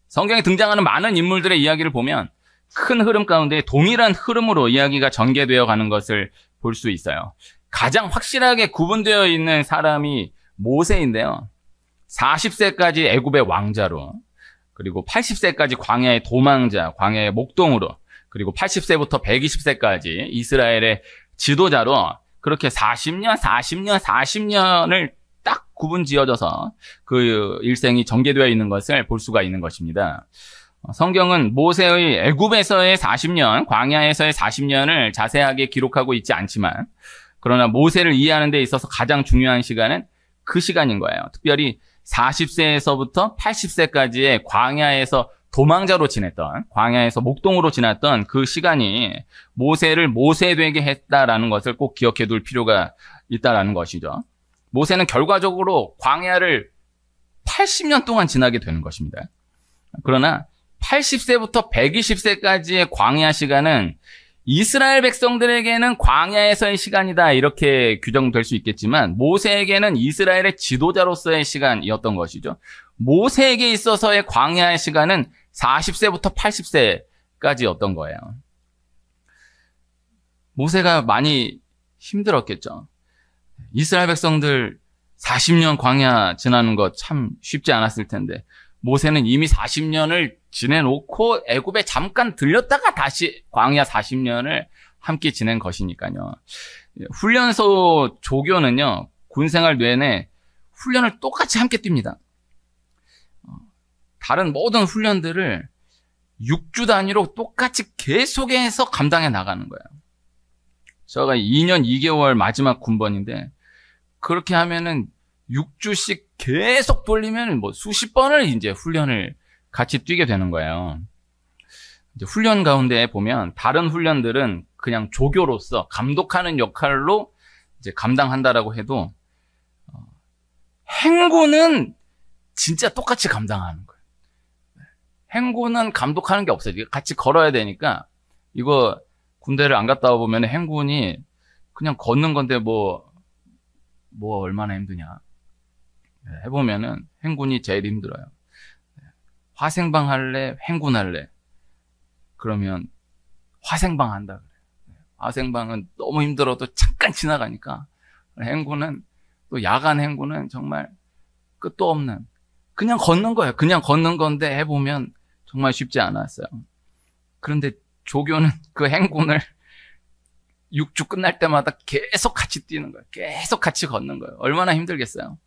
성경에 등장하는 많은 인물들의 이야기를 보면 큰 흐름 가운데 동일한 흐름으로 이야기가 전개되어 가는 것을 볼 수 있어요. 가장 확실하게 구분되어 있는 사람이 모세인데요. 40세까지 애굽의 왕자로, 그리고 80세까지 광야의 도망자, 광야의 목동으로, 그리고 80세부터 120세까지 이스라엘의 지도자로 그렇게 40년을 딱 구분 지어져서 그 일생이 전개되어 있는 것을 볼 수가 있는 것입니다. 성경은 모세의 애굽에서의 40년, 광야에서의 40년을 자세하게 기록하고 있지 않지만, 그러나 모세를 이해하는 데 있어서 가장 중요한 시간은 그 시간인 거예요. 특별히 40세에서부터 80세까지의 광야에서 도망자로 지냈던, 광야에서 목동으로 지났던 그 시간이 모세를 모세되게 했다라는 것을 꼭 기억해 둘 필요가 있다라는 것이죠. 모세는 결과적으로 광야를 80년 동안 지나게 되는 것입니다. 그러나 80세부터 120세까지의 광야 시간은 이스라엘 백성들에게는 광야에서의 시간이다, 이렇게 규정될 수 있겠지만 모세에게는 이스라엘의 지도자로서의 시간이었던 것이죠. 모세에게 있어서의 광야의 시간은 40세부터 80세까지였던 거예요. 모세가 많이 힘들었겠죠. 이스라엘 백성들 40년 광야 지나는 것 참 쉽지 않았을 텐데, 모세는 이미 40년을 지내놓고 애굽에 잠깐 들렸다가 다시 광야 40년을 함께 지낸 것이니까요. 훈련소 조교는요, 군생활 내내 훈련을 똑같이 함께 뜁니다. 다른 모든 훈련들을 6주 단위로 똑같이 계속해서 감당해 나가는 거예요. 제가 2년 2개월 마지막 군번인데, 그렇게 하면은 6주씩 계속 돌리면 뭐 수십 번을 이제 훈련을 같이 뛰게 되는 거예요. 이제 훈련 가운데 보면 다른 훈련들은 그냥 조교로서 감독하는 역할로 이제 감당한다라고 해도, 행군은 진짜 똑같이 감당하는 거예요. 행군은 감독하는 게 없어요. 같이 걸어야 되니까, 이거 군대를 안 갔다 와보면 행군이 그냥 걷는 건데 뭐 얼마나 힘드냐. 해보면은 행군이 제일 힘들어요. 화생방 할래? 행군 할래? 그러면 화생방 한다 그래요. 화생방은 너무 힘들어도 잠깐 지나가니까, 행군은 또 야간 행군은 정말 끝도 없는, 그냥 걷는 거예요. 그냥 걷는 건데 해보면 정말 쉽지 않았어요. 그런데 조교는 그 행군을 6주 끝날 때마다 계속 같이 뛰는 거예요. 계속 같이 걷는 거예요. 얼마나 힘들겠어요.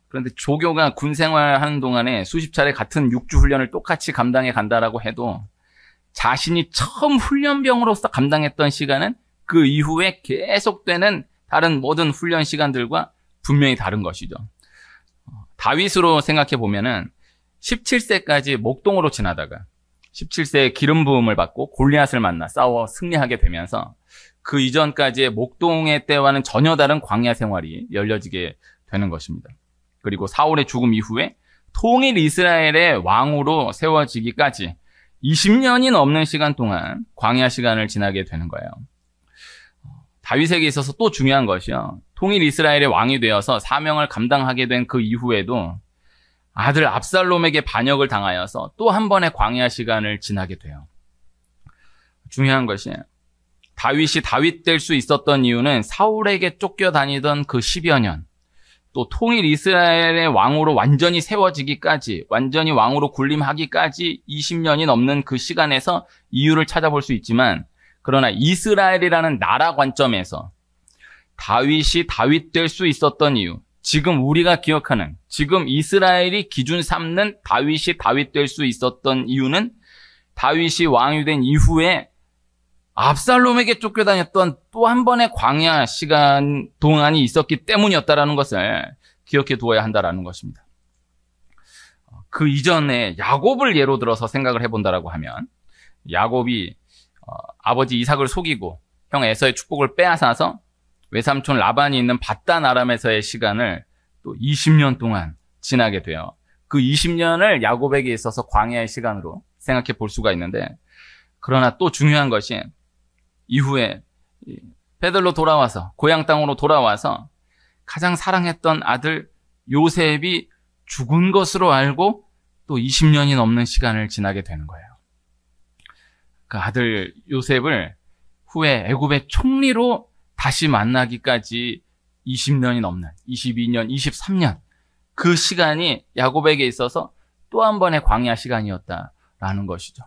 그런데 조교가 군 생활하는 동안에 수십 차례 같은 6주 훈련을 똑같이 감당해 간다라고 해도, 자신이 처음 훈련병으로서 감당했던 시간은 그 이후에 계속되는 다른 모든 훈련 시간들과 분명히 다른 것이죠. 다윗으로 생각해 보면은 17세까지 목동으로 지나다가 17세에 기름 부음을 받고 골리앗을 만나 싸워 승리하게 되면서 그 이전까지의 목동의 때와는 전혀 다른 광야 생활이 열려지게 되는 것입니다. 그리고 사울의 죽음 이후에 통일 이스라엘의 왕으로 세워지기까지 20년이 넘는 시간 동안 광야 시간을 지나게 되는 거예요. 다윗에게 있어서 또 중요한 것이요, 통일 이스라엘의 왕이 되어서 사명을 감당하게 된 그 이후에도 아들 압살롬에게 반역을 당하여서 또 한 번의 광야 시간을 지나게 돼요. 중요한 것이, 다윗이 다윗 될 수 있었던 이유는 사울에게 쫓겨다니던 그 10여 년, 또 통일 이스라엘의 왕으로 완전히 세워지기까지, 완전히 왕으로 군림하기까지 20년이 넘는 그 시간에서 이유를 찾아볼 수 있지만, 그러나 이스라엘이라는 나라 관점에서 다윗이 다윗 될 수 있었던 이유, 지금 우리가 기억하는, 지금 이스라엘이 기준 삼는 다윗이 다윗 될 수 있었던 이유는 다윗이 왕이 된 이후에 압살롬에게 쫓겨다녔던 또 한 번의 광야 시간 동안이 있었기 때문이었다라는 것을 기억해 두어야 한다라는 것입니다. 그 이전에 야곱을 예로 들어서 생각을 해본다라고 하면, 야곱이 아버지 이삭을 속이고 형 에서의 축복을 빼앗아서 외삼촌 라반이 있는 밧단 아람에서의 시간을 또 20년 동안 지나게 돼요. 그 20년을 야곱에게 있어서 광야의 시간으로 생각해 볼 수가 있는데, 그러나 또 중요한 것이, 이후에 베들로 돌아와서, 고향 땅으로 돌아와서 가장 사랑했던 아들 요셉이 죽은 것으로 알고 또 20년이 넘는 시간을 지나게 되는 거예요. 그 아들 요셉을 후에 애굽의 총리로 다시 만나기까지 20년이 넘는 22년, 23년 그 시간이 야곱에게 있어서 또 한 번의 광야 시간이었다라는 것이죠.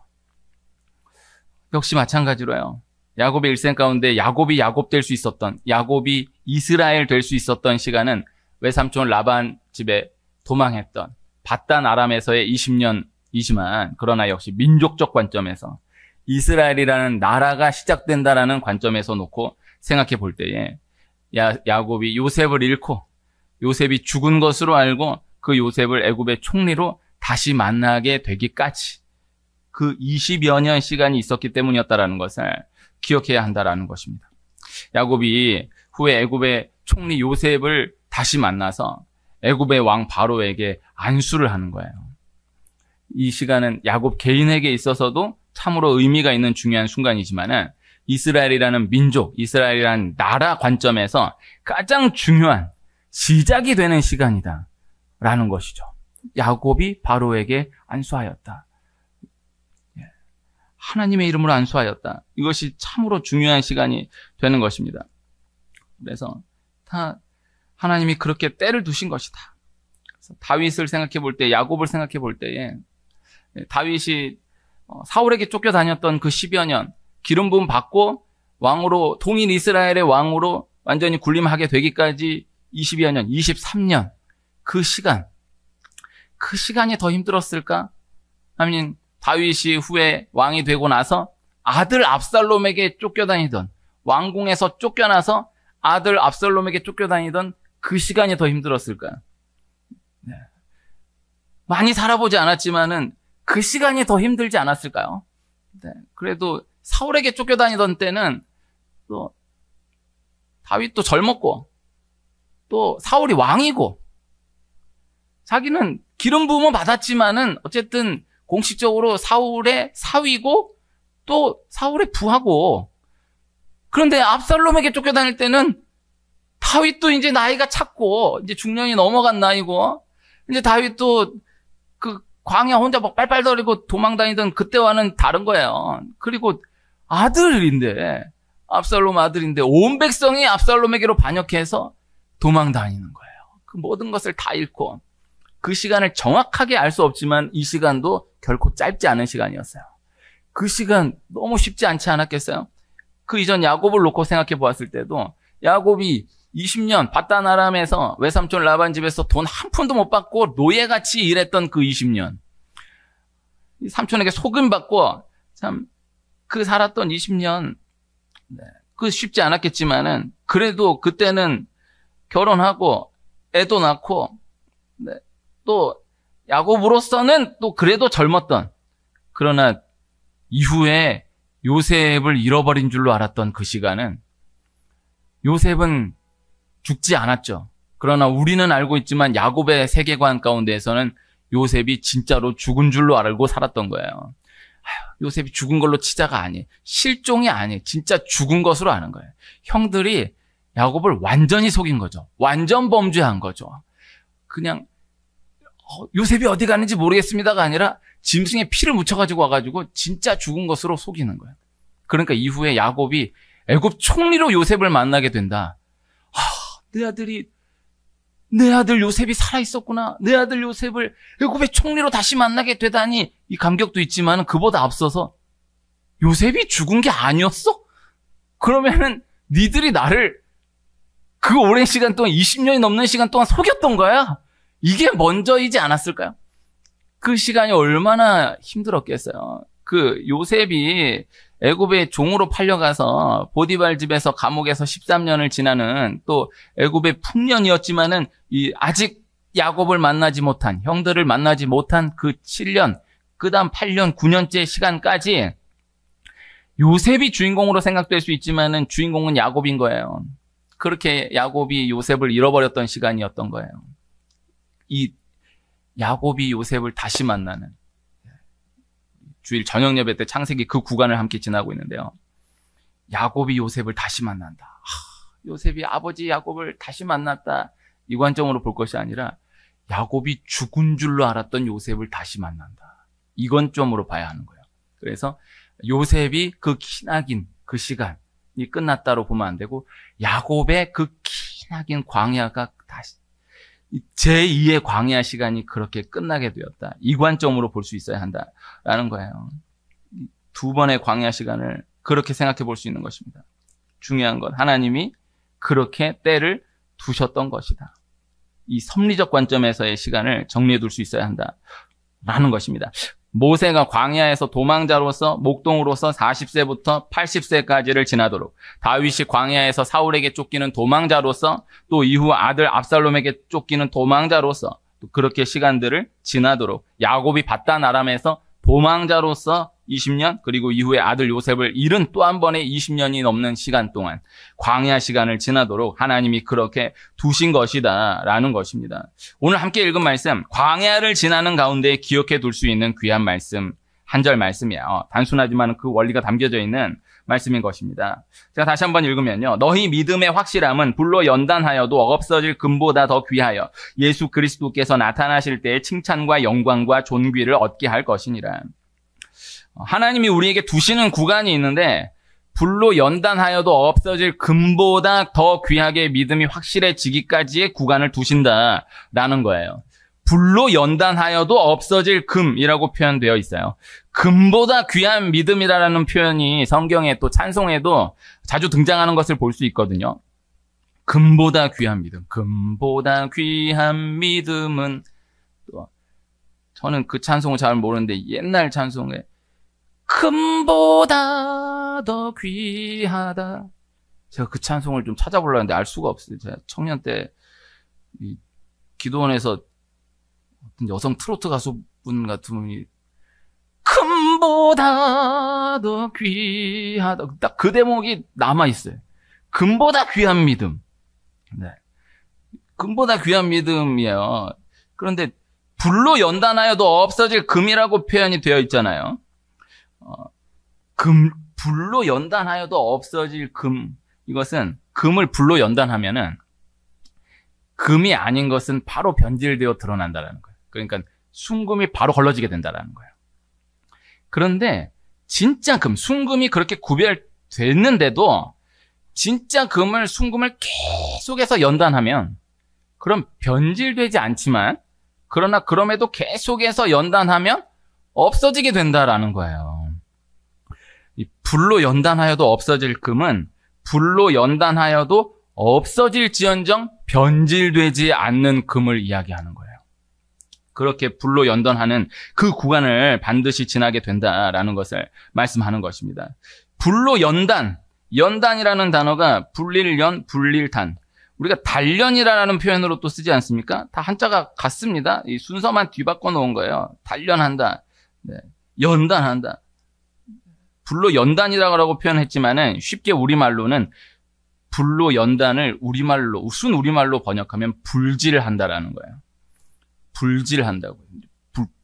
역시 마찬가지로요. 야곱의 일생 가운데 야곱이 야곱 될 수 있었던, 야곱이 이스라엘 될 수 있었던 시간은 외삼촌 라반 집에 도망했던 바단 아람에서의 20년이지만, 그러나 역시 민족적 관점에서 이스라엘이라는 나라가 시작된다라는 관점에서 놓고 생각해 볼 때에 야곱이 요셉을 잃고 요셉이 죽은 것으로 알고 그 요셉을 애굽의 총리로 다시 만나게 되기까지 그 20여 년 시간이 있었기 때문이었다라는 것을 기억해야 한다라는 것입니다. 야곱이 후에 애굽의 총리 요셉을 다시 만나서 애굽의 왕 바로에게 안수를 하는 거예요. 이 시간은 야곱 개인에게 있어서도 참으로 의미가 있는 중요한 순간이지만은 이스라엘이라는 민족, 이스라엘이라는 나라 관점에서 가장 중요한 시작이 되는 시간이다라는 것이죠. 야곱이 바로에게 안수하였다. 하나님의 이름으로 안수하였다. 이것이 참으로 중요한 시간이 되는 것입니다. 그래서 하나님이 그렇게 때를 두신 것이다. 그래서 다윗을 생각해 볼 때, 야곱을 생각해 볼 때에 다윗이 사울에게 쫓겨다녔던 그 10여 년, 기름 부음 받고 왕으로, 동일 이스라엘의 왕으로 완전히 군림하게 되기까지 20여 년, 23년 그 시간이 더 힘들었을까? 아니면 다윗이 후에 왕이 되고 나서 아들 압살롬에게 쫓겨다니던, 왕궁에서 쫓겨나서 아들 압살롬에게 쫓겨다니던 그 시간이 더 힘들었을까요? 네. 많이 살아보지 않았지만은 그 시간이 더 힘들지 않았을까요? 네. 그래도 사울에게 쫓겨다니던 때는 또 다윗도 젊었고 또 사울이 왕이고 자기는 기름 부음은 받았지만은 어쨌든 공식적으로 사울의 사위고 또 사울의 부하고, 그런데 압살롬에게 쫓겨다닐 때는 다윗도 이제 나이가 찼고 이제 중년이 넘어간 나이고 이제 다윗도 그 광야 혼자 막 빨빨거리고 도망다니던 그때와는 다른 거예요. 그리고 압살롬 아들인데 온 백성이 압살롬에게로 반역해서 도망다니는 거예요. 그 모든 것을 다 잃고, 그 시간을 정확하게 알 수 없지만 이 시간도 결코 짧지 않은 시간이었어요. 그 시간 너무 쉽지 않지 않았겠어요? 그 이전 야곱을 놓고 생각해 보았을 때도 야곱이 20년 바단 아람에서 외삼촌 라반 집에서 돈 한 푼도 못 받고 노예같이 일했던 그 20년, 삼촌에게 속임 받고 참 그 살았던 20년, 그 쉽지 않았겠지만은 그래도 그때는 결혼하고 애도 낳고, 또 야곱으로서는 또 그래도 젊었던, 그러나 이후에 요셉을 잃어버린 줄로 알았던 그 시간은, 요셉은 죽지 않았죠. 그러나 우리는 알고 있지만 야곱의 세계관 가운데에서는 요셉이 진짜로 죽은 줄로 알고 살았던 거예요. 요셉이 죽은 걸로 치자가 아니, 실종이 아니, 진짜 죽은 것으로 아는 거예요. 형들이 야곱을 완전히 속인 거죠. 완전 범죄한 거죠. 그냥 요셉이 어디 갔는지 모르겠습니다가 아니라 짐승에 피를 묻혀가지고 와가지고 진짜 죽은 것으로 속이는 거예요. 그러니까 이후에 야곱이 애굽 총리로 요셉을 만나게 된다. 내 아들 요셉이 살아있었구나. 내 아들 요셉을 애굽의 총리로 다시 만나게 되다니, 이 감격도 있지만 그보다 앞서서 요셉이 죽은 게 아니었어? 그러면은 니들이 나를 그 오랜 시간 동안, 20년이 넘는 시간 동안 속였던 거야. 이게 먼저이지 않았을까요? 그 시간이 얼마나 힘들었겠어요. 그 요셉이 애굽의 종으로 팔려가서 보디발 집에서 감옥에서 13년을 지나는, 또 애굽의 풍년이었지만은 아직 야곱을 만나지 못한, 형들을 만나지 못한 그 7년, 그다음 8년, 9년째 시간까지 요셉이 주인공으로 생각될 수 있지만은 주인공은 야곱인 거예요. 그렇게 야곱이 요셉을 잃어버렸던 시간이었던 거예요. 이 야곱이 요셉을 다시 만나는, 주일 저녁 예배 때 창세기 그 구간을 함께 지나고 있는데요. 야곱이 요셉을 다시 만난다. 요셉이 아버지 야곱을 다시 만났다. 이 관점으로 볼 것이 아니라 야곱이 죽은 줄로 알았던 요셉을 다시 만난다. 이건 점으로 봐야 하는 거예요. 그래서 요셉이 그 기나긴 그 시간이 끝났다로 보면 안 되고 야곱의 그 기나긴 광야가 다시 제2의 광야 시간이 그렇게 끝나게 되었다. 이 관점으로 볼 수 있어야 한다라는 거예요. 두 번의 광야 시간을 그렇게 생각해 볼 수 있는 것입니다. 중요한 건 하나님이 그렇게 때를 두셨던 것이다. 이 섭리적 관점에서의 시간을 정리해 둘 수 있어야 한다라는 것입니다. 모세가 광야에서 도망자로서 목동으로서 40세부터 80세까지를 지나도록, 다윗이 광야에서 사울에게 쫓기는 도망자로서, 또 이후 아들 압살롬에게 쫓기는 도망자로서 또 그렇게 시간들을 지나도록, 야곱이 바단 아람에서 도망자로서 20년, 그리고 이후에 아들 요셉을 잃은 또 한 번의 20년이 넘는 시간 동안 광야 시간을 지나도록 하나님이 그렇게 두신 것이다 라는 것입니다. 오늘 함께 읽은 말씀, 광야를 지나는 가운데 기억해 둘 수 있는 귀한 말씀, 한 절 말씀이에요. 단순하지만 그 원리가 담겨져 있는 말씀인 것입니다. 제가 다시 한번 읽으면요, 너희 믿음의 확실함은 불로 연단하여도 없어질 금보다 더 귀하여 예수 그리스도께서 나타나실 때의 칭찬과 영광과 존귀를 얻게 할 것이니라. 하나님이 우리에게 두시는 구간이 있는데 불로 연단하여도 없어질 금보다 더 귀하게 믿음이 확실해지기까지의 구간을 두신다라는 거예요. 불로 연단하여도 없어질 금이라고 표현되어 있어요. 금보다 귀한 믿음이라는 표현이 성경에 또 찬송에도 자주 등장하는 것을 볼 수 있거든요. 금보다 귀한 믿음, 금보다 귀한 믿음은, 또 저는 그 찬송을 잘 모르는데 옛날 찬송에 금보다 더 귀하다. 제가 그 찬송을 좀 찾아보려고 했는데 알 수가 없어요. 제가 청년 때 이 기도원에서 어떤 여성 트로트 가수분 같은 분이 금보다 더 귀하다. 딱 그 대목이 남아있어요. 금보다 귀한 믿음. 네. 금보다 귀한 믿음이에요. 그런데 불로 연단하여도 없어질 금이라고 표현이 되어 있잖아요. 불로 연단하여도 없어질 금. 이것은 금을 불로 연단하면은 금이 아닌 것은 바로 변질되어 드러난다라는 거예요. 그러니까 순금이 바로 걸러지게 된다라는 거예요. 그런데 진짜 금, 순금이 그렇게 구별됐는데도 진짜 금을, 순금을 계속해서 연단하면 그럼 변질되지 않지만, 그러나 그럼에도 계속해서 연단하면 없어지게 된다라는 거예요. 이 불로 연단하여도 없어질 금은 불로 연단하여도 없어질지언정 변질되지 않는 금을 이야기하는 거예요. 그렇게 불로 연단하는 그 구간을 반드시 지나게 된다라는 것을 말씀하는 것입니다. 불로 연단이라는 단어가 불릴연, 불릴단. 우리가 단련이라는 표현으로 또 쓰지 않습니까? 다 한자가 같습니다. 이 순서만 뒤바꿔 놓은 거예요. 단련한다, 네, 연단한다. 불로 연단이라고 표현했지만은 쉽게 우리말로는 불로 연단을 우리말로, 순 우리말로 번역하면 불질한다라는 거예요. 불질한다고요.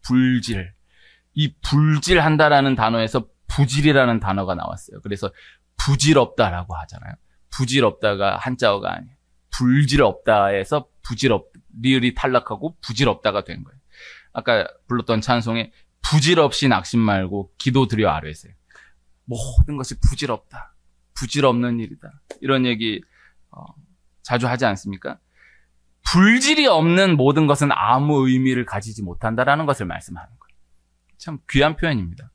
불질. 이 불질한다라는 단어에서 부질이라는 단어가 나왔어요. 그래서 부질없다라고 하잖아요. 부질없다가 한자어가 아니에요. 불질없다에서 리을이 탈락하고 부질없다가 된 거예요. 아까 불렀던 찬송에 부질없이 낙심 말고 기도 드려 아뢰세요. 모든 것이 부질없다. 부질없는 일이다. 이런 얘기 자주 하지 않습니까? 불질이 없는 모든 것은 아무 의미를 가지지 못한다라는 것을 말씀하는 거예요. 참 귀한 표현입니다.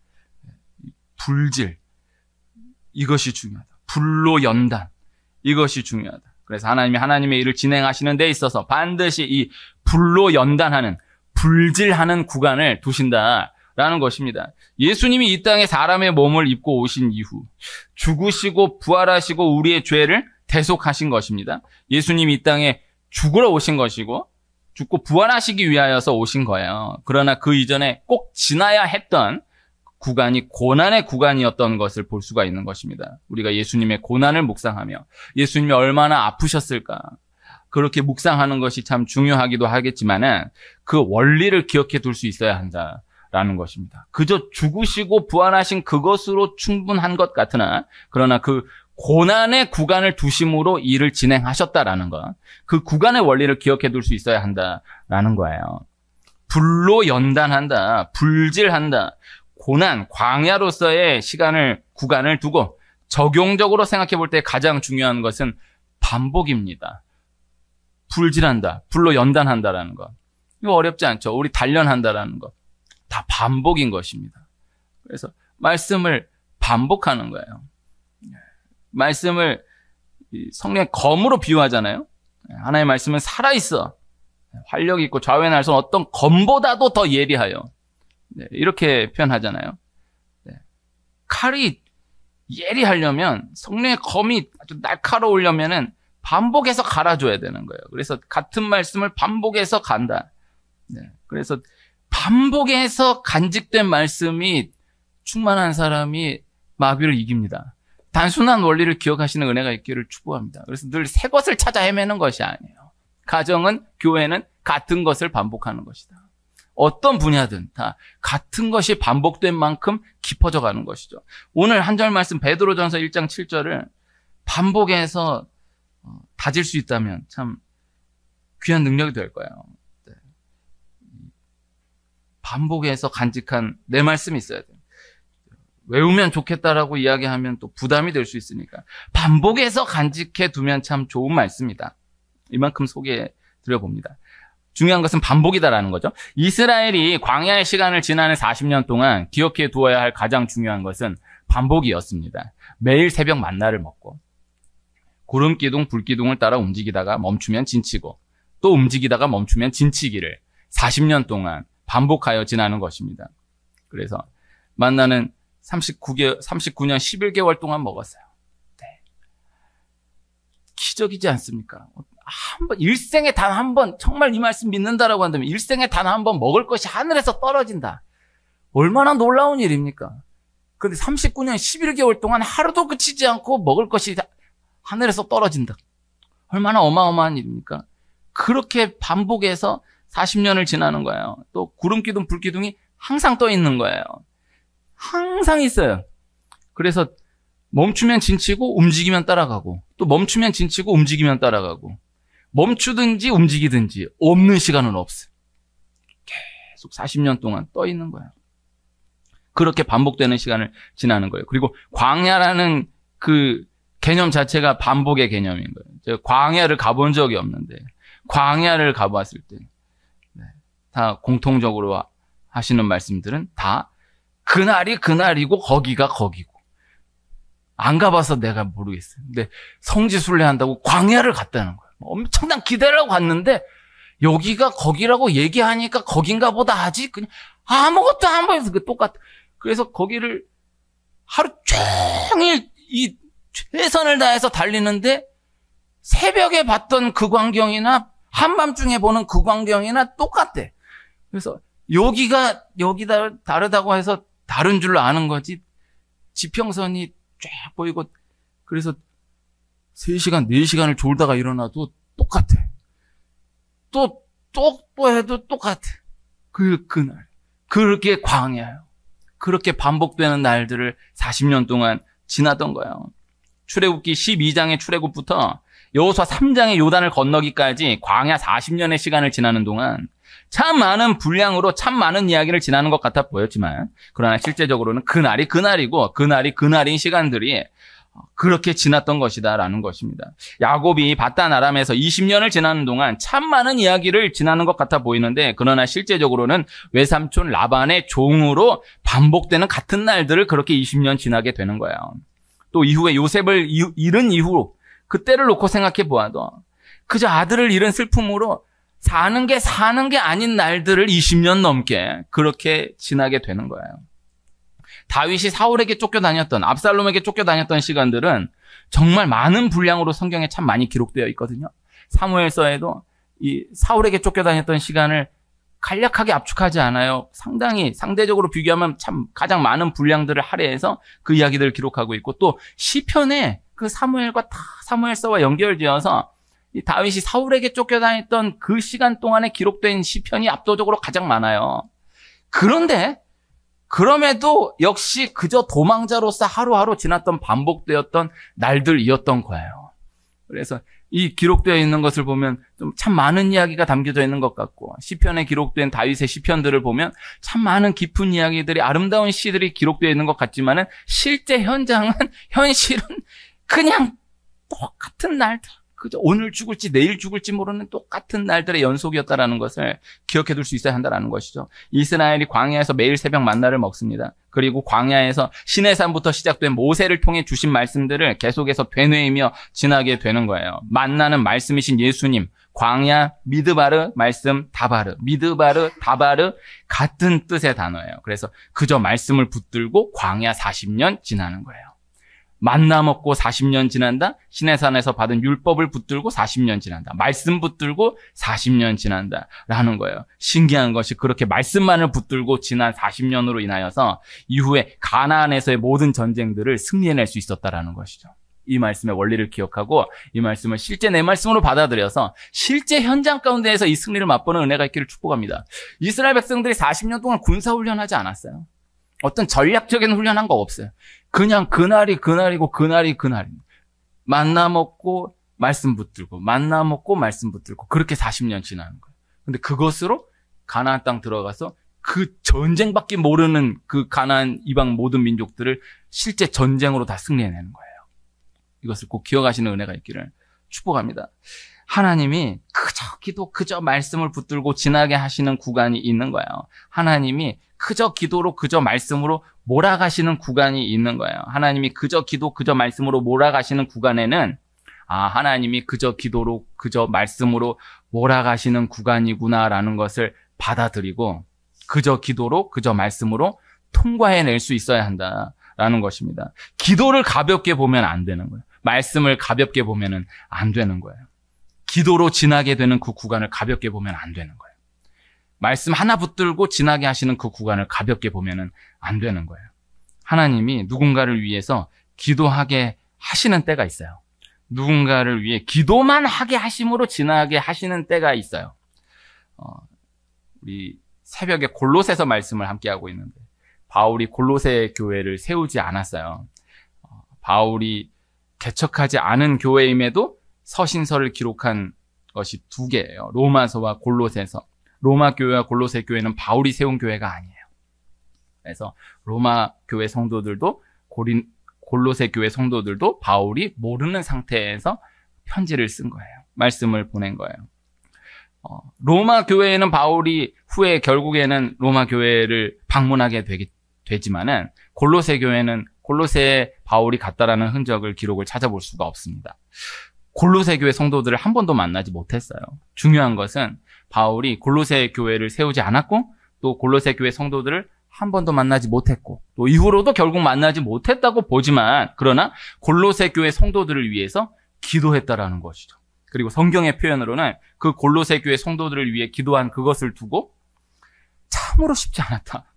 불질, 이것이 중요하다. 불로 연단, 이것이 중요하다. 그래서 하나님이 하나님의 일을 진행하시는 데 있어서 반드시 이 불로 연단하는, 불질하는 구간을 두신다라는 것입니다. 예수님이 이 땅에 사람의 몸을 입고 오신 이후 죽으시고 부활하시고 우리의 죄를 대속하신 것입니다. 예수님이 이 땅에 죽으러 오신 것이고 죽고 부활하시기 위하여서 오신 거예요. 그러나 그 이전에 꼭 지나야 했던 구간이 고난의 구간이었던 것을 볼 수가 있는 것입니다. 우리가 예수님의 고난을 묵상하며 예수님이 얼마나 아프셨을까, 그렇게 묵상하는 것이 참 중요하기도 하겠지만은 그 원리를 기억해 둘 수 있어야 한다라는 것입니다. 그저 죽으시고 부활하신 그것으로 충분한 것 같으나, 그러나 그 고난의 구간을 두심으로 일을 진행하셨다라는 것. 그 구간의 원리를 기억해 둘 수 있어야 한다라는 거예요. 불로 연단한다, 불질한다, 고난, 광야로서의 구간을 두고 적용적으로 생각해 볼 때 가장 중요한 것은 반복입니다. 불질한다, 불로 연단한다라는 것. 이거 어렵지 않죠. 우리 단련한다라는 것. 다 반복인 것입니다. 그래서 말씀을 반복하는 거예요. 말씀을 성령의 검으로 비유하잖아요. 하나님의 말씀은 살아있어. 활력이 있고 좌우에 날선 어떤 검보다도 더 예리하여. 이렇게 표현하잖아요. 칼이 예리하려면 성령의 검이 아주 날카로우려면은 반복해서 갈아줘야 되는 거예요. 그래서 같은 말씀을 반복해서 간다. 그래서 반복해서 간직된 말씀이 충만한 사람이 마귀를 이깁니다. 단순한 원리를 기억하시는 은혜가 있기를 축복합니다. 그래서 늘 새 것을 찾아 헤매는 것이 아니에요. 가정은, 교회는 같은 것을 반복하는 것이다. 어떤 분야든 다 같은 것이 반복된 만큼 깊어져 가는 것이죠. 오늘 한 절 말씀 베드로전서 1장 7절을 반복해서 다질 수 있다면 참 귀한 능력이 될 거예요. 반복해서 간직한 내 말씀이 있어야 돼요. 외우면 좋겠다라고 이야기하면 또 부담이 될 수 있으니까 반복해서 간직해 두면 참 좋은 말씀이다. 이만큼 소개해 드려봅니다. 중요한 것은 반복이다라는 거죠. 이스라엘이 광야의 시간을 지나는 40년 동안 기억해 두어야 할 가장 중요한 것은 반복이었습니다. 매일 새벽 만나를 먹고 구름 기둥, 불 기둥을 따라 움직이다가 멈추면 진치고 또 움직이다가 멈추면 진치기를 40년 동안 반복하여 지나는 것입니다. 그래서 만나는 39년 11개월 동안 먹었어요. 네. 기적이지 않습니까? 일생에 단 한 번, 정말 이 말씀 믿는다라고 한다면 일생에 단 한 번 먹을 것이 하늘에서 떨어진다. 얼마나 놀라운 일입니까? 그런데 39년 11개월 동안 하루도 그치지 않고 먹을 것이 하늘에서 떨어진다. 얼마나 어마어마한 일입니까? 그렇게 반복해서 40년을 지나는 거예요. 또 구름기둥, 불기둥이 항상 떠 있는 거예요. 항상 있어요. 그래서 멈추면 진치고 움직이면 따라가고 또 멈추면 진치고 움직이면 따라가고 멈추든지 움직이든지 없는 시간은 없어요. 계속 40년 동안 떠 있는 거예요. 그렇게 반복되는 시간을 지나는 거예요. 그리고 광야라는 그 개념 자체가 반복의 개념인 거예요. 제가 광야를 가본 적이 없는데 광야를 가봤을 때 다 공통적으로 하시는 말씀들은 다 그날이 그날이고 거기가 거기고 안 가봐서 내가 모르겠어요. 근데 성지순례한다고 광야를 갔다는 거예요. 엄청난 기대를 하고 갔는데 여기가 거기라고 얘기하니까 거긴가 보다 하지 그냥 아무것도 안 보여서 똑같아. 그래서 거기를 하루 종일 이 최선을 다해서 달리는데 새벽에 봤던 그 광경이나 한밤중에 보는 그 광경이나 똑같대. 그래서 여기가 다르다고 해서 다른 줄로 아는 거지 지평선이 쫙 보이고 그래서 3시간, 4시간을 졸다가 일어나도 똑같아. 또 해도 똑같아. 그날. 그렇게 광야예요. 그렇게 반복되는 날들을 40년 동안 지나던 거예요. 출애굽기 12장의 출애굽부터 여호수아 3장의 요단을 건너기까지 광야 40년의 시간을 지나는 동안 참 많은 분량으로 참 많은 이야기를 지나는 것 같아 보였지만 그러나 실제적으로는 그날이 그날이고 그날이 그날인 시간들이 그렇게 지났던 것이다라는 것입니다. 야곱이 바단 아람에서 20년을 지나는 동안 참 많은 이야기를 지나는 것 같아 보이는데 그러나 실제적으로는 외삼촌 라반의 종으로 반복되는 같은 날들을 그렇게 20년 지나게 되는 거예요. 또 이후에 요셉을 잃은 이후 그때를 놓고 생각해 보아도 그저 아들을 잃은 슬픔으로 사는 게 아닌 날들을 20년 넘게 그렇게 지나게 되는 거예요. 다윗이 사울에게 쫓겨다녔던 압살롬에게 쫓겨다녔던 시간들은 정말 많은 분량으로 성경에 참 많이 기록되어 있거든요. 사무엘서에도 이 사울에게 쫓겨다녔던 시간을 간략하게 압축하지 않아요. 상대적으로 비교하면 참 가장 많은 분량들을 할애해서 그 이야기들을 기록하고 있고 또 시편에 그 사무엘서와 연결지어서 이 다윗이 사울에게 쫓겨다녔던 그 시간 동안에 기록된 시편이 압도적으로 가장 많아요. 그런데 그럼에도 역시 그저 도망자로서 하루하루 지났던 반복되었던 날들이었던 거예요. 그래서 이 기록되어 있는 것을 보면 좀 참 많은 이야기가 담겨져 있는 것 같고, 시편에 기록된 다윗의 시편들을 보면 참 많은 깊은 이야기들이, 아름다운 시들이 기록되어 있는 것 같지만은 실제 현장은, 현실은 그냥 똑같은 날들, 그저 오늘 죽을지 내일 죽을지 모르는 똑같은 날들의 연속이었다라는 것을 기억해 둘 수 있어야 한다라는 것이죠. 이스라엘이 광야에서 매일 새벽 만나를 먹습니다. 그리고 광야에서 시내산부터 시작된 모세를 통해 주신 말씀들을 계속해서 되뇌이며 지나게 되는 거예요. 만나는 말씀이신 예수님, 광야, 미드바르, 말씀, 다바르. 미드바르, 다바르 같은 뜻의 단어예요. 그래서 그저 말씀을 붙들고 광야 40년 지나는 거예요. 만나 먹고 40년 지난다. 시내산에서 받은 율법을 붙들고 40년 지난다. 말씀 붙들고 40년 지난다. 라는 거예요. 신기한 것이 그렇게 말씀만을 붙들고 지난 40년으로 인하여서 이후에 가나안에서의 모든 전쟁들을 승리해낼 수 있었다라는 것이죠. 이 말씀의 원리를 기억하고 이 말씀을 실제 내 말씀으로 받아들여서 실제 현장 가운데에서 이 승리를 맛보는 은혜가 있기를 축복합니다. 이스라엘 백성들이 40년 동안 군사훈련하지 않았어요. 어떤 전략적인 훈련한 거 없어요. 그냥 그날이 그날이고 그날이 그날입니다. 만나 먹고 말씀 붙들고 만나 먹고 말씀 붙들고 그렇게 40년 지나는 거예요. 근데 그것으로 가나안 땅 들어가서 그 전쟁밖에 모르는 그 가나안 이방 모든 민족들을 실제 전쟁으로 다 승리해내는 거예요. 이것을 꼭 기억하시는 은혜가 있기를 축복합니다. 하나님이 그저 기도, 그저 말씀을 붙들고 지나게 하시는 구간이 있는 거예요. 하나님이 그저 기도로, 그저 말씀으로 몰아가시는 구간이 있는 거예요. 하나님이 그저 기도, 그저 말씀으로 몰아가시는 구간에는 하나님이 그저 기도로, 그저 말씀으로 몰아가시는 구간이구나라는 것을 받아들이고 그저 기도로, 그저 말씀으로 통과해낼 수 있어야 한다라는 것입니다. 기도를 가볍게 보면 안 되는 거예요. 말씀을 가볍게 보면은 안 되는 거예요. 기도로 지나게 되는 그 구간을 가볍게 보면 안 되는 거예요. 말씀 하나 붙들고 지나게 하시는 그 구간을 가볍게 보면은 안 되는 거예요. 하나님이 누군가를 위해서 기도하게 하시는 때가 있어요. 누군가를 위해 기도만 하게 하심으로 지나게 하시는 때가 있어요. 우리 새벽에 골로새서 말씀을 함께 하고 있는데 바울이 골로새 교회를 세우지 않았어요. 바울이 개척하지 않은 교회임에도 서신서를 기록한 것이 두 개예요. 로마서와 골로새서. 로마 교회와 골로새 교회는 바울이 세운 교회가 아니에요. 그래서 로마 교회 성도들도 골로새 교회 성도들도 바울이 모르는 상태에서 편지를 쓴 거예요. 말씀을 보낸 거예요. 로마 교회에는 바울이 후에 결국에는 로마 교회를 방문하게 되지만은 골로새 교회는 골로새에 바울이 갔다라는 흔적을 기록을 찾아볼 수가 없습니다. 골로새 교회 성도들을 한 번도 만나지 못했어요. 중요한 것은 바울이 골로새 교회를 세우지 않았고 또 골로새 교회 성도들을 한 번도 만나지 못했고 또 이후로도 결국 만나지 못했다고 보지만 그러나 골로새 교회 성도들을 위해서 기도했다라는 것이죠. 그리고 성경의 표현으로는 그 골로새 교회 성도들을 위해 기도한 그것을 두고 참으로 쉽지 않았다.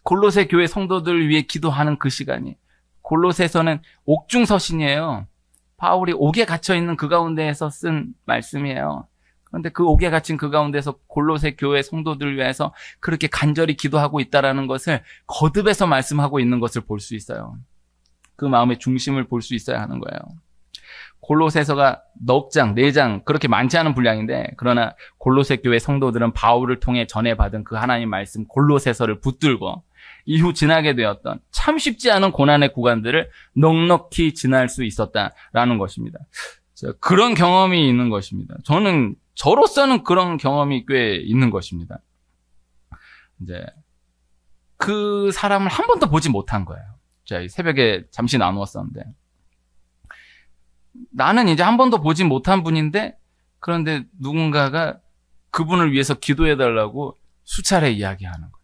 골로새 교회 성도들을 위해 기도하는 그 시간이 골로새서는 옥중서신이에요. 바울이 옥에 갇혀있는 그 가운데에서 쓴 말씀이에요. 그런데 그 옥에 갇힌 그 가운데서 골로새 교회 성도들을 위해서 그렇게 간절히 기도하고 있다라는 것을 거듭해서 말씀하고 있는 것을 볼 수 있어요. 그 마음의 중심을 볼 수 있어야 하는 거예요. 골로새서가 넉 장, 4장 그렇게 많지 않은 분량인데 그러나 골로새 교회 성도들은 바울을 통해 전해받은 그 하나님 말씀 골로새서를 붙들고 이후 지나게 되었던 참 쉽지 않은 고난의 구간들을 넉넉히 지날 수 있었다라는 것입니다. 그런 경험이 있는 것입니다. 저로서는 그런 경험이 꽤 있는 것입니다. 이제 그 사람을 한 번도 보지 못한 거예요. 제가 새벽에 잠시 나누었었는데 나는 이제 한 번도 보지 못한 분인데 그런데 누군가가 그분을 위해서 기도해달라고 수차례 이야기하는 거예요.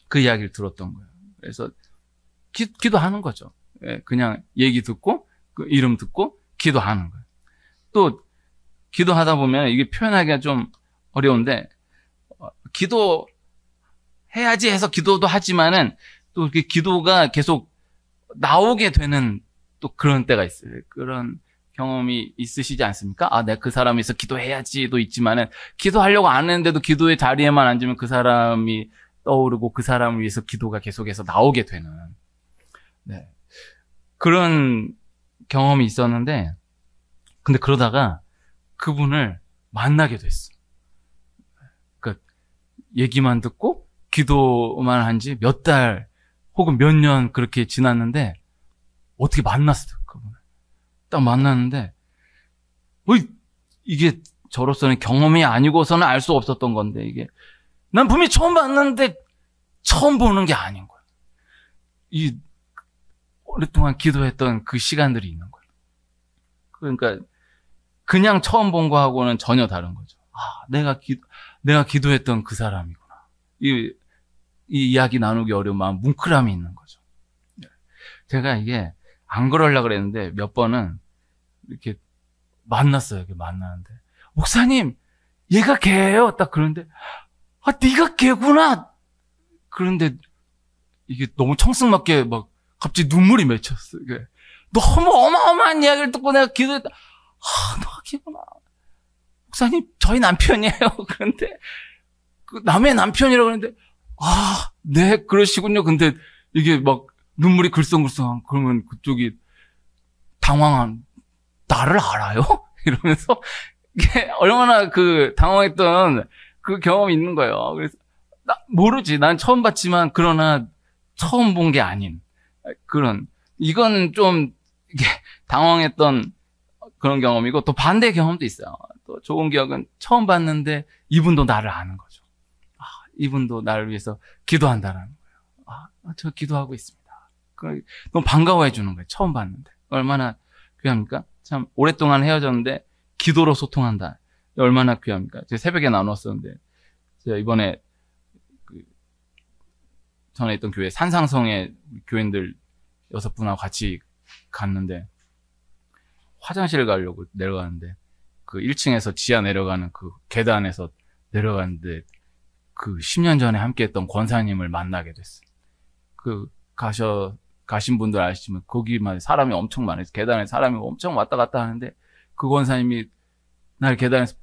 그 이야기를 들었던 거예요. 그래서 기도하는 거죠. 그냥 얘기 듣고 그 이름 듣고 기도하는 거예요. 또 기도하다 보면 이게 표현하기가 좀 어려운데 기도해야지 해서 기도도 하지만은 또 이렇게 기도가 계속 나오게 되는 또 그런 때가 있어요. 그런 경험이 있으시지 않습니까? 내가 그 사람이 있어 기도해야지도 있지만은 기도하려고 안 했는데도 기도의 자리에만 앉으면 그 사람이 떠오르고 그 사람을 위해서 기도가 계속해서 나오게 되는, 네, 그런 경험이 있었는데, 근데 그러다가 그분을 만나게 됐어. 그러니까 얘기만 듣고 기도만 한 지 몇 달 혹은 몇 년 그렇게 지났는데 어떻게 만났어, 그분을. 딱 만났는데 이게 저로서는 경험이 아니고서는 알 수 없었던 건데, 이게 난 분명히 처음 봤는데 처음 보는 게 아닌 거야. 이 오랫동안 기도했던 그 시간들이 있는 거야. 그러니까 그냥 처음 본 거하고는 전혀 다른 거죠. 내가 기도했던 그 사람이구나. 이 이야기 나누기 어려운 마음, 뭉클함이 있는 거죠. 제가 이게 안 그러려고 그랬는데 몇 번은 이렇게 만났어요. 이렇게 만나는데, 목사님, 얘가 걔예요. 딱 그러는데, 네가 걔구나. 그런데 이게 너무 청승맞게 막 갑자기 눈물이 맺혔어. 이게 너무 어마어마한 이야기를 듣고 내가 기도했다. 너가 걔구나. 목사님, 저희 남편이에요. 그런데 그 남의 남편이라고 그러는데, 네, 그러시군요. 근데 이게 막 눈물이 글썽글썽. 그러면 그쪽이 당황한, 나를 알아요? 이러면서 이게 얼마나 그 당황했던 그 경험이 있는 거예요. 그래서 모르지. 난 처음 봤지만 그러나 처음 본 게 아닌 그런, 이건 좀 이게 당황했던 그런 경험이고, 또 반대 경험도 있어요. 또 좋은 기억은 처음 봤는데 이분도 나를 아는 거죠. 이분도 나를 위해서 기도한다라는 거예요. 저 기도하고 있습니다. 너무 반가워해 주는 거예요. 처음 봤는데. 얼마나 귀합니까? 참 오랫동안 헤어졌는데 기도로 소통한다. 얼마나 귀합니까? 제가 새벽에 나눴었는데, 제가 이번에 전에 있던 교회 산상성에 교인들 6분하고 같이 갔는데, 화장실 가려고 내려가는데 그 1층에서 지하 내려가는 그 계단에서 내려가는데 그 10년 전에 함께했던 권사님을 만나게 됐어요. 그 가신 분들 아시지만 거기만 사람이 엄청 많아요. 계단에 사람이 엄청 왔다 갔다 하는데 그 권사님이 나를 계단에서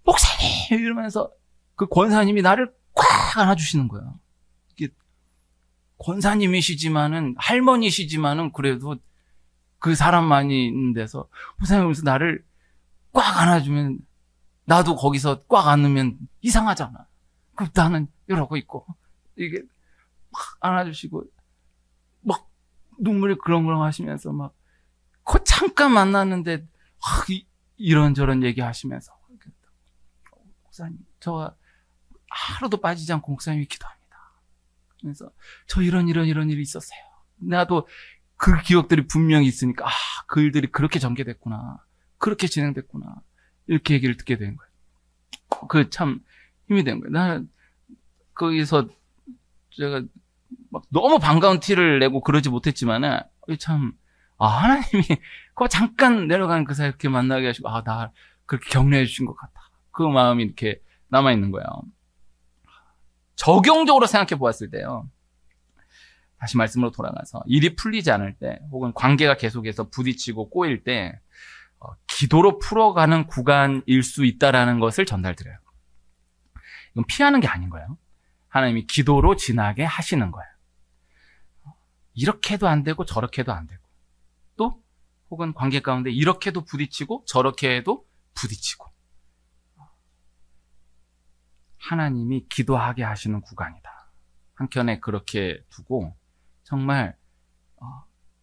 목사님 이러면서 그 권사님이 나를 꽉 안아주시는 거야. 이게 권사님이시지만은, 할머니시지만은 그래도 그 사람만이 있는 데서 목사님 하면서 나를 꽉 안아주면, 나도 거기서 꽉 안으면 이상하잖아. 그럼 나는 이러고 있고, 이게 막 안아주시고 막 눈물이 그렁그렁 하시면서 막 잠깐 만났는데 이런저런 얘기하시면서, 목사님, 저 하루도 빠지지 않고 목사님이 기도합니다. 그래서 저 이런 일이 있었어요. 나도 그 기억들이 분명히 있으니까, 그 일들이 그렇게 전개됐구나, 그렇게 진행됐구나, 이렇게 얘기를 듣게 된 거예요. 그 참 힘이 된 거예요. 나는 거기서 제가 막 너무 반가운 티를 내고 그러지 못했지만은, 참, 하나님이 잠깐 내려가는 그 사이 이렇게 만나게 하시고, 나 그렇게 격려해 주신 것 같다. 그 마음이 이렇게 남아있는 거예요. 적용적으로 생각해 보았을 때요, 다시 말씀으로 돌아가서 일이 풀리지 않을 때, 혹은 관계가 계속해서 부딪히고 꼬일 때, 기도로 풀어가는 구간일 수 있다라는 것을 전달드려요. 이건 피하는 게 아닌 거예요. 하나님이 기도로 지나게 하시는 거예요. 이렇게도 안 되고 저렇게도 안 되고, 또 혹은 관계 가운데 이렇게도 부딪히고 저렇게도 부딪히고, 하나님이 기도하게 하시는 구간이다. 한켠에 그렇게 두고, 정말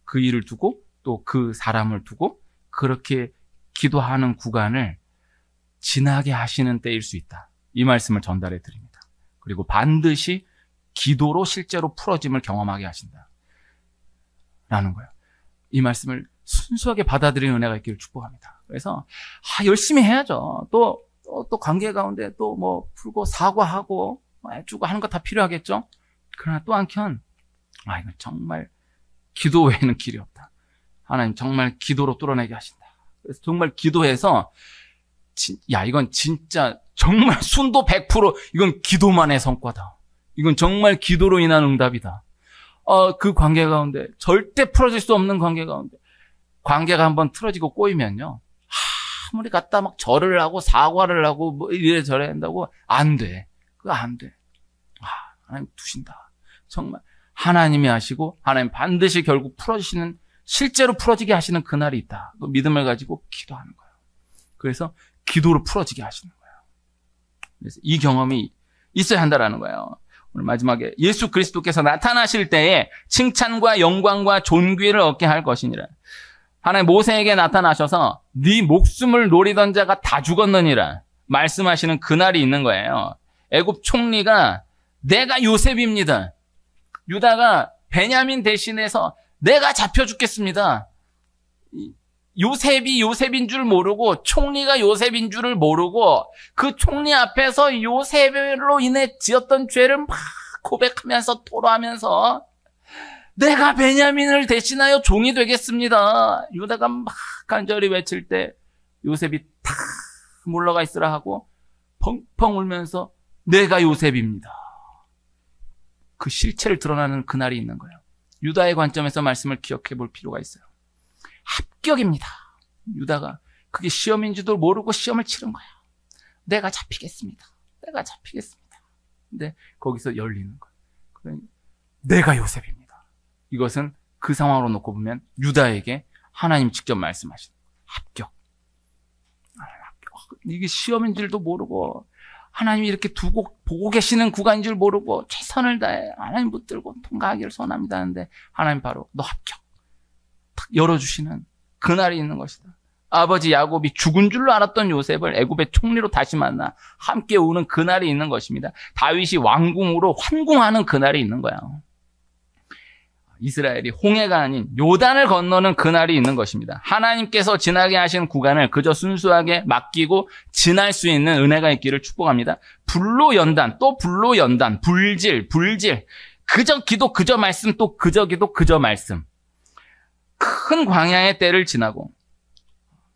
그 일을 두고 또 그 사람을 두고 그렇게 기도하는 구간을 지나게 하시는 때일 수 있다. 이 말씀을 전달해 드립니다. 그리고 반드시 기도로 실제로 풀어짐을 경험하게 하신다 라는 거예요. 이 말씀을 순수하게 받아들이는 은혜가 있기를 축복합니다. 그래서 열심히 해야죠. 또 관계 가운데 또 뭐 풀고 사과하고 해주고 하는 거 다 필요하겠죠. 그러나 또 한켠, 이건 정말 기도 외에는 길이 없다. 하나님 정말 기도로 뚫어내게 하신다. 그래서 정말 기도해서, 이건 진짜 정말 순도 100%, 이건 기도만의 성과다. 이건 정말 기도로 인한 응답이다. 그 관계 가운데, 절대 풀어질 수 없는 관계 가운데, 관계가 한번 틀어지고 꼬이면요, 아무리 갖다 막 절을 하고 사과를 하고 뭐 이래저래 한다고 안 돼. 그거 안 돼. 하나님 두신다. 정말 하나님이 하시고 하나님 반드시 결국 풀어주시는, 실제로 풀어지게 하시는 그날이 있다. 그 믿음을 가지고 기도하는 거예요. 그래서 기도로 풀어지게 하시는 거예요. 그래서 이 경험이 있어야 한다라는 거예요. 오늘 마지막에 예수 그리스도께서 나타나실 때에 칭찬과 영광과 존귀를 얻게 할 것이니라. 하나님 모세에게 나타나셔서 네 목숨을 노리던 자가 다 죽었느니라 말씀하시는 그날이 있는 거예요. 애굽 총리가 내가 요셉입니다. 유다가 베냐민 대신해서 내가 잡혀 죽겠습니다. 요셉이 요셉인 줄 모르고, 총리가 요셉인 줄을 모르고, 그 총리 앞에서 요셉으로 인해 지었던 죄를 막 고백하면서 토로하면서 내가 베냐민을 대신하여 종이 되겠습니다. 유다가 막 간절히 외칠 때 요셉이 탁 물러가 있으라 하고 펑펑 울면서 내가 요셉입니다. 그 실체를 드러나는 그날이 있는 거예요. 유다의 관점에서 말씀을 기억해 볼 필요가 있어요. 합격입니다. 유다가 그게 시험인지도 모르고 시험을 치른 거야. 내가 잡히겠습니다. 내가 잡히겠습니다. 근데 거기서 열리는 거예요. 그러니까 내가 요셉입니다. 이것은 그 상황으로 놓고 보면 유다에게 하나님 직접 말씀하시는 거예요. 합격. 합격. 이게 시험인 줄도 모르고 하나님이 이렇게 두고 보고 계시는 구간인 줄 모르고 최선을 다해 하나님 붙들고 통과하기를 소원합니다 하는데 하나님 바로 너 합격. 탁 열어주시는 그날이 있는 것이다. 아버지 야곱이 죽은 줄로 알았던 요셉을 애굽의 총리로 다시 만나 함께 우는 그날이 있는 것입니다. 다윗이 왕궁으로 환궁하는 그날이 있는 거야. 이스라엘이 홍해가 아닌 요단을 건너는 그날이 있는 것입니다. 하나님께서 지나게 하신 구간을 그저 순수하게 맡기고 지날 수 있는 은혜가 있기를 축복합니다. 불로 연단, 또 불로 연단, 불질, 그저 기도, 그저 말씀, 또 그저 기도, 그저 말씀. 큰 광야의 때를 지나고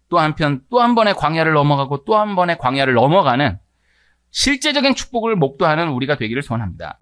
또 한편 또 한 번의 광야를 넘어가고 또 한 번의 광야를 넘어가는 실제적인 축복을 목도하는 우리가 되기를 소원합니다.